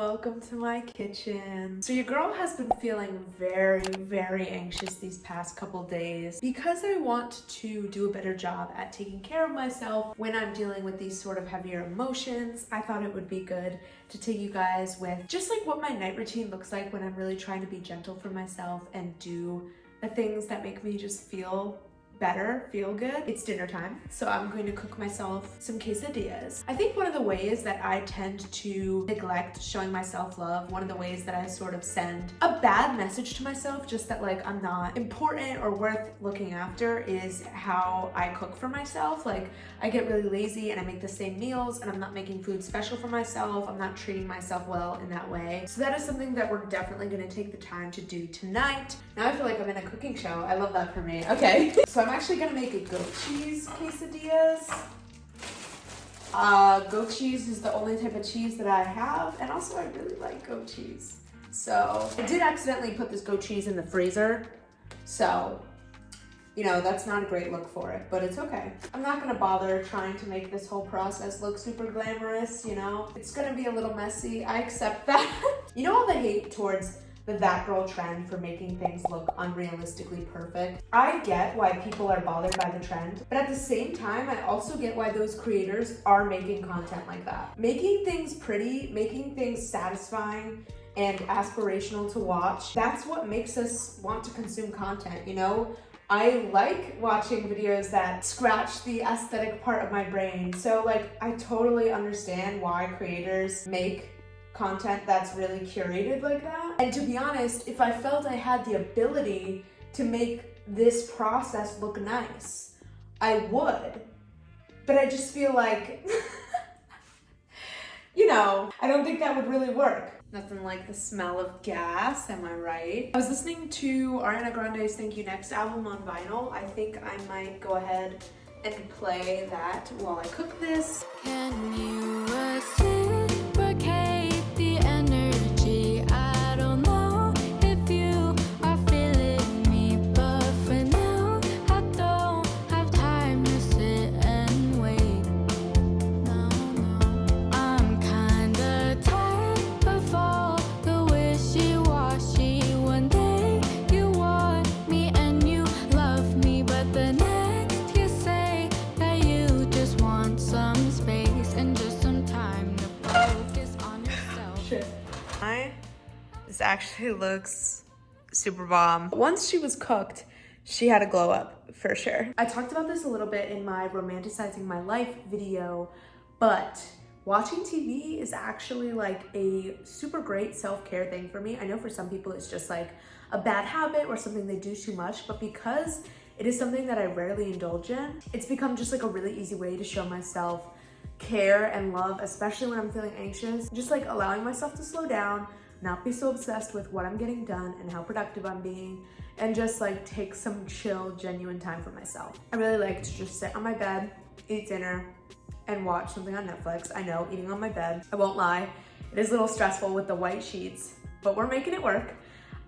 welcome to my kitchen. So your girl has been feeling very anxious these past couple days because I want to do a better job at taking care of myself when I'm dealing with these sort of heavier emotions. I thought it would be good to take you guys with just like what my night routine looks like when I'm really trying to be gentle for myself and do the things that make me just feel better, feel good. It's dinner time, so I'm going to cook myself some quesadillas. I think one of the ways that I tend to neglect showing myself love, one of the ways that I sort of send a bad message to myself, just that like I'm not important or worth looking after, is how I cook for myself. Like I get really lazy and I make the same meals and I'm not making food special for myself. I'm not treating myself well in that way. So that is something that we're definitely going to take the time to do tonight. Now I feel like I'm in a cooking show. I love that for me. Okay. So I'm actually gonna make a goat cheese quesadillas. Goat cheese is the only type of cheese that I have, and also I really like goat cheese. So I did accidentally put this goat cheese in the freezer, so you know that's not a great look for it, but it's okay. I'm not gonna bother trying to make this whole process look super glamorous, you know? It's gonna be a little messy, I accept that. You know all the hate towards the that girl trend for making things look unrealistically perfect? I get why people are bothered by the trend, but at the same time, I also get why those creators are making content like that. Making things pretty, making things satisfying and aspirational to watch, that's what makes us want to consume content, you know? I like watching videos that scratch the aesthetic part of my brain. So like, I totally understand why creators make content that's really curated like that. And to be honest, if I felt I had the ability to make this process look nice, I would. But I just feel like, you know, I don't think that would really work. Nothing like the smell of gas, am I right? I was listening to Ariana Grande's Thank You Next album on vinyl. I think I might go ahead and play that while I cook this. Can you reciprocate the energy? I don't know if you are feeling me, but for now I don't have time to sit and wait. No, I'm kinda tired of all the wishy-washy. One day you want me and you love me, but the next you say that you just want some space and just some time to focus on yourself. Shit. This actually looks super bomb. Once she was cooked, she had a glow up for sure. I talked about this a little bit in my romanticizing my life video, but watching TV is actually like a super great self-care thing for me. I know for some people it's just like a bad habit or something they do too much, but because it is something that I rarely indulge in, it's become just like a really easy way to show myself care and love, especially when I'm feeling anxious. Just like allowing myself to slow down, not be so obsessed with what I'm getting done and how productive I'm being, and just like take some chill, genuine time for myself. I really like to just sit on my bed, eat dinner, and watch something on Netflix. I know, eating on my bed, I won't lie, it is a little stressful with the white sheets, but we're making it work.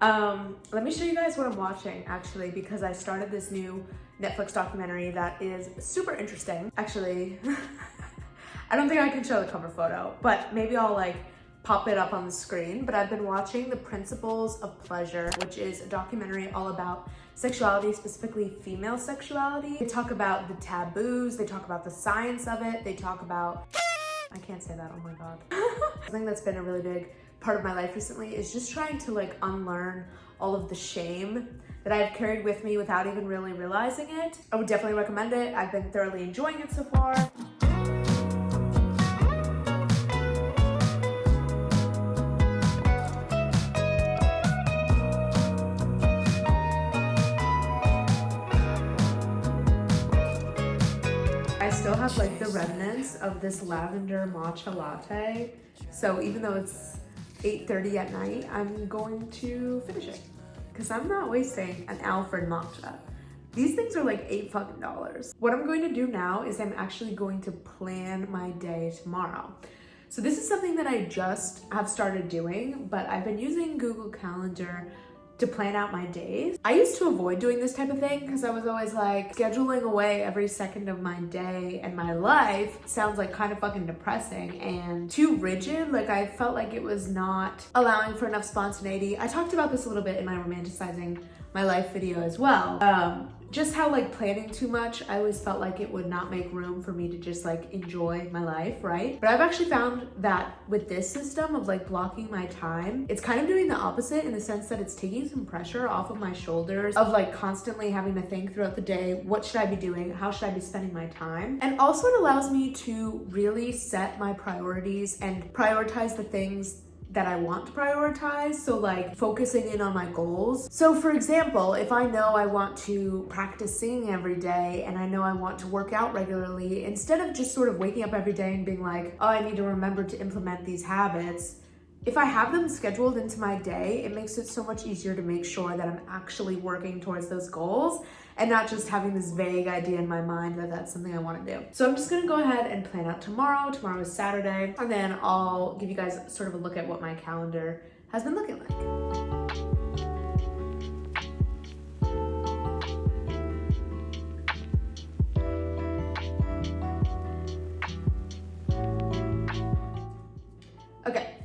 Let me show you guys what I'm watching actually, because I started this new Netflix documentary that is super interesting. Actually, I don't think I can show the cover photo, but maybe I'll like pop it up on the screen. But I've been watching The Principles of Pleasure, which is a documentary all about sexuality, specifically female sexuality. They talk about the taboos, they talk about the science of it, they talk about, I can't say that, oh my God. Something that's been a really big part of my life recently is just trying to like unlearn all of the shame that I've carried with me without even really realizing it. I would definitely recommend it. I've been thoroughly enjoying it so far. I still have like the remnants of this lavender matcha latte. So even though it's 8:30 at night, I'm going to finish it because I'm not wasting an Alfred matcha. These things are like $8 fucking. What I'm going to do now is I'm actually going to plan my day tomorrow. So this is something that I just have started doing, but I've been using Google Calendar to plan out my days. I used to avoid doing this type of thing because I was always like, scheduling away every second of my day and my life sounds like kind of fucking depressing and too rigid. Like I felt like it was not allowing for enough spontaneity. I talked about this a little bit in my romanticizing my life video as well. Just how like planning too much, I always felt like it would not make room for me to just like enjoy my life, right? But I've actually found that with this system of like blocking my time, it's kind of doing the opposite in the sense that it's taking some pressure off of my shoulders of like constantly having to think throughout the day, what should I be doing? How should I be spending my time? And also it allows me to really set my priorities and prioritize the things that I want to prioritize. So like focusing in on my goals. So for example, if I know I want to practice singing every day and I know I want to work out regularly, instead of just sort of waking up every day and being like, oh, I need to remember to implement these habits, if I have them scheduled into my day, it makes it so much easier to make sure that I'm actually working towards those goals and not just having this vague idea in my mind that that's something I want to do. So I'm just gonna go ahead and plan out tomorrow. Tomorrow is Saturday, and then I'll give you guys sort of a look at what my calendar has been looking like. Okay,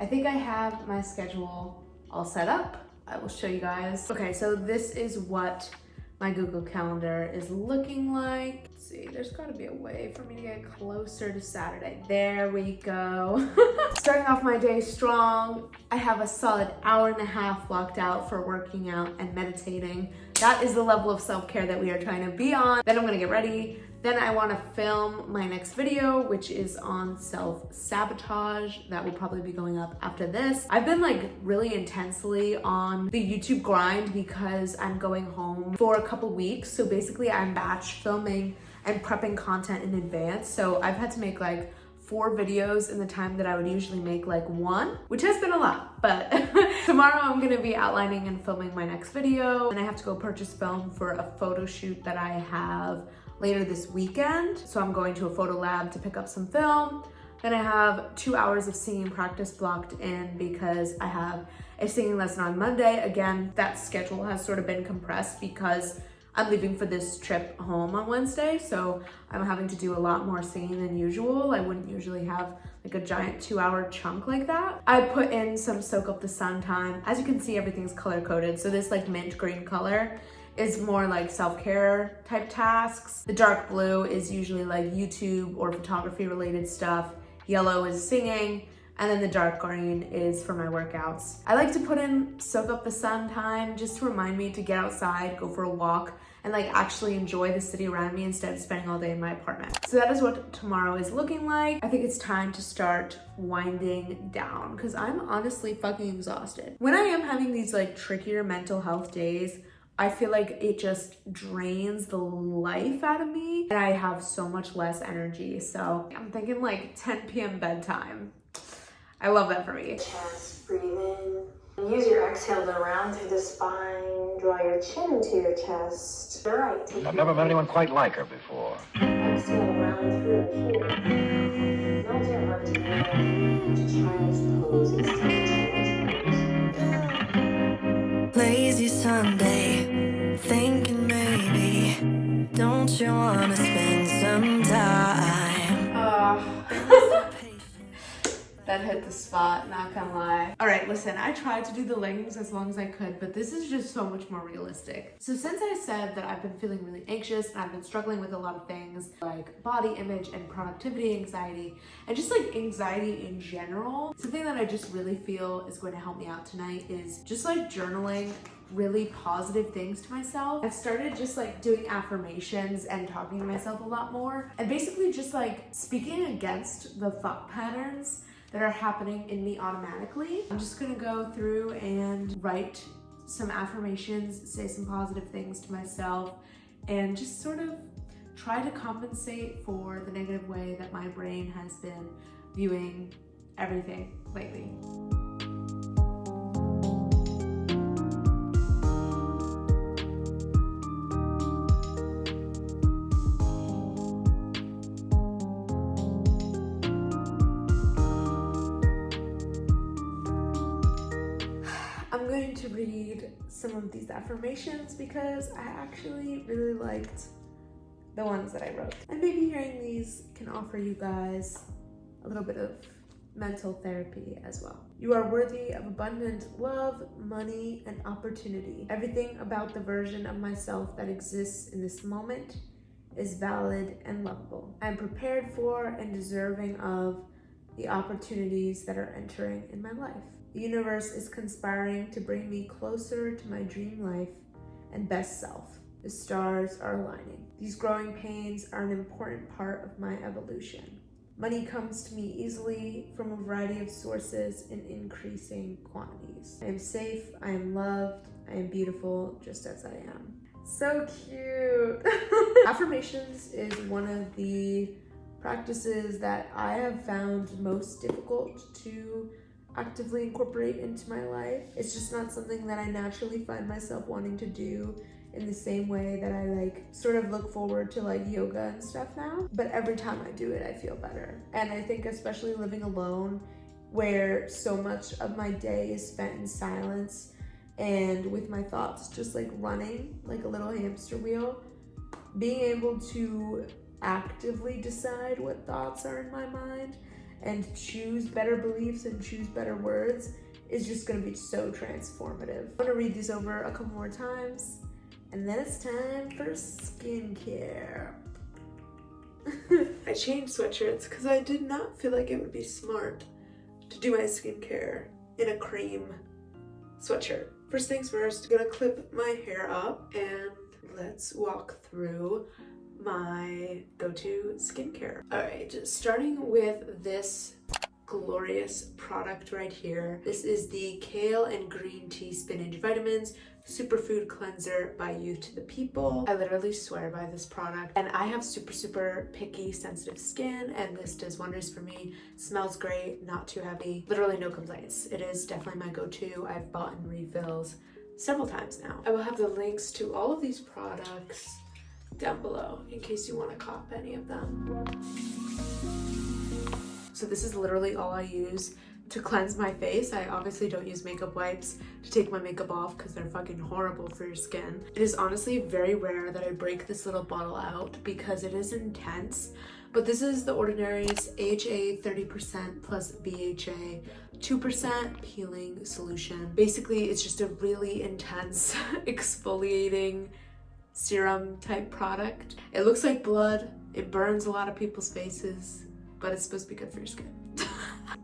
I think I have my schedule all set up. I will show you guys. Okay, so this is what my Google Calendar is looking like. Let's see, there's gotta be a way for me to get closer to Saturday. There we go. Starting off my day strong. I have a solid hour and a half blocked out for working out and meditating. That is the level of self-care that we are trying to be on. Then I'm gonna get ready. Then I want to film my next video, which is on self-sabotage. That will probably be going up after this. I've been like really intensely on the YouTube grind because I'm going home for a couple weeks. So basically I'm batch filming and prepping content in advance. So I've had to make like 4 videos in the time that I would usually make like 1, which has been a lot, but tomorrow I'm gonna be outlining and filming my next video, and I have to go purchase film for a photo shoot that I have later this weekend. So I'm going to a photo lab to pick up some film. Then I have 2 hours of singing practice blocked in because I have a singing lesson on Monday. Again, that schedule has sort of been compressed because I'm leaving for this trip home on Wednesday, so I'm having to do a lot more singing than usual. I wouldn't usually have like a giant 2-hour chunk like that. I put in some soak up the sun time. As you can see, everything's color coded. So this like mint green color is more like self-care type tasks. The dark blue is usually like YouTube or photography related stuff. Yellow is singing. And then the dark green is for my workouts. I like to put in soak up the sun time just to remind me to get outside, go for a walk, and like actually enjoy the city around me instead of spending all day in my apartment. So that is what tomorrow is looking like. I think it's time to start winding down because I'm honestly fucking exhausted. When I am having these like trickier mental health days, I feel like it just drains the life out of me and I have so much less energy. So I'm thinking like 10 p.m. bedtime. I love that for me. Chest, breathe in. Use your exhale to round through the spine. Draw your chin into your chest. Right. I've never met anyone quite like her before. Exhale, round through here. Melt your heart to the earth. Child's pose is child's pose. Lazy Sunday, thinking maybe, don't you wanna spend some time? That hit the spot, not gonna lie. All right, listen, I tried to do the leggings as long as I could, but this is just so much more realistic. So since I said that I've been feeling really anxious and I've been struggling with a lot of things like body image and productivity anxiety, and just like anxiety in general, something that I just really feel is going to help me out tonight is just like journaling really positive things to myself. I've started just like doing affirmations and talking to myself a lot more, and basically just like speaking against the thought patterns that are happening in me automatically. I'm just gonna go through and write some affirmations, say some positive things to myself, and just sort of try to compensate for the negative way that my brain has been viewing everything lately. I'm going to read some of these affirmations because I actually really liked the ones that I wrote. And maybe hearing these can offer you guys a little bit of mental therapy as well. You are worthy of abundant love, money, and opportunity. Everything about the version of myself that exists in this moment is valid and lovable. I am prepared for and deserving of the opportunities that are entering in my life. The universe is conspiring to bring me closer to my dream life and best self. The stars are aligning. These growing pains are an important part of my evolution. Money comes to me easily from a variety of sources in increasing quantities. I am safe, I am loved, I am beautiful just as I am. So cute. Affirmations is one of the practices that I have found most difficult to actively incorporate into my life. It's just not something that I naturally find myself wanting to do in the same way that I like sort of look forward to like yoga and stuff now. But every time I do it, I feel better. And I think especially living alone, where so much of my day is spent in silence and with my thoughts just like running like a little hamster wheel, being able to actively decide what thoughts are in my mind and choose better beliefs and choose better words is just gonna be so transformative. I'm gonna read these over a couple more times. And then it's time for skincare. I changed sweatshirts because I did not feel like it would be smart to do my skincare in a cream sweatshirt. First things first, I'm gonna clip my hair up and let's walk through my go-to skincare. All right, starting with this glorious product right here. This is the Kale and Green Tea Spinach Vitamins Superfood Cleanser by Youth to the People. I literally swear by this product, and I have super picky, sensitive skin, and this does wonders for me. Smells great, not too heavy, literally no complaints. It is definitely my go-to. I've bought in refills several times now. I will have the links to all of these products down below in case you want to cop any of them. So this is literally all I use to cleanse my face. I obviously don't use makeup wipes to take my makeup off because they're fucking horrible for your skin. It is honestly very rare that I break this little bottle out because it is intense. But this is The Ordinary's AHA 30% plus BHA 2% peeling solution. Basically, it's just a really intense exfoliating serum type product. It looks like blood. It burns a lot of people's faces, but it's supposed to be good for your skin.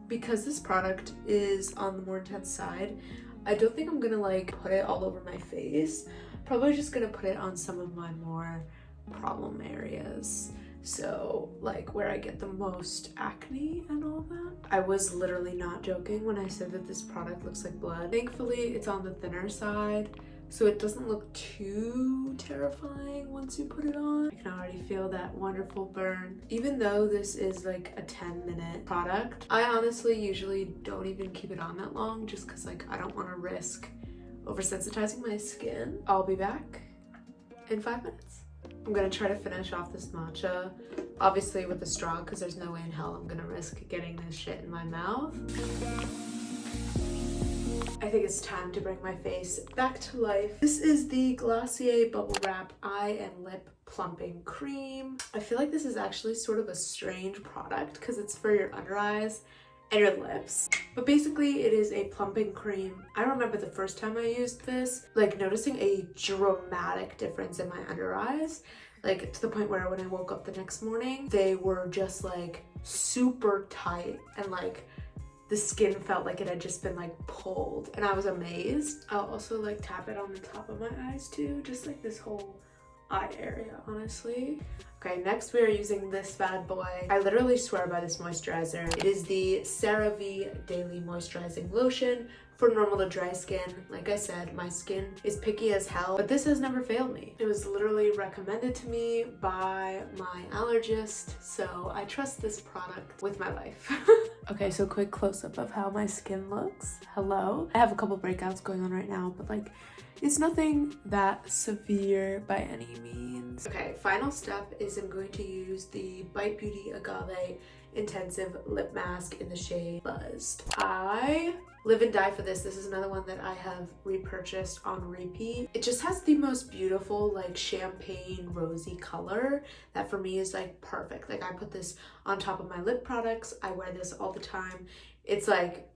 Because this product is on the more intense side, I don't think I'm gonna like put it all over my face. Probably just gonna put it on some of my more problem areas. So like where I get the most acne and all that. I was literally not joking when I said that this product looks like blood. Thankfully, it's on the thinner side, so it doesn't look too terrifying once you put it on. I can already feel that wonderful burn. Even though this is like a 10-minute product, I honestly usually don't even keep it on that long just because like I don't want to risk oversensitizing my skin. I'll be back in 5 minutes. I'm gonna try to finish off this matcha, obviously with a straw because there's no way in hell I'm gonna risk getting this shit in my mouth. I think it's time to bring my face back to life. This is the Glossier Bubble Wrap Eye and Lip Plumping Cream. I feel like this is actually sort of a strange product because it's for your under eyes and your lips. But basically it is a plumping cream. I remember the first time I used this, like noticing a dramatic difference in my under eyes. Like to the point where when I woke up the next morning, they were just like super tight and like the skin felt like it had just been like pulled, and I was amazed. I'll also like tap it on the top of my eyes too, just like this whole eye area, honestly. Okay, next we are using this bad boy. I literally swear by this moisturizer. It is the CeraVe Daily Moisturizing Lotion for normal to dry skin. Like I said, my skin is picky as hell, but this has never failed me. It was literally recommended to me by my allergist, so I trust this product with my life. Okay, so quick close-up of how my skin looks. Hello. I have a couple breakouts going on right now, but like it's nothing that severe by any means. Okay, final step is I'm going to use the Bite Beauty Agave Intensive Lip Mask in the shade Buzzed. I Live and die for this. This is another one that I have repurchased on repeat. It just has the most beautiful like champagne rosy color that for me is like perfect. Like I put this on top of my lip products. I wear this all the time. It's like,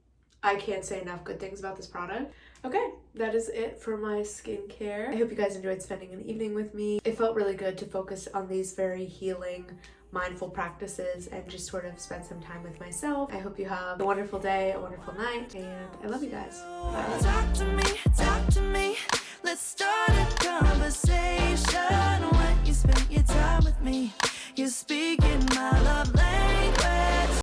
I can't say enough good things about this product. Okay, that is it for my skincare. I hope you guys enjoyed spending an evening with me. It felt really good to focus on these very healing, mindful practices and just sort of spend some time with myself. I hope you have a wonderful day, a wonderful night, and I love you guys. Bye. Talk to me. Let's start a conversation. When you spend your time with me, you speak.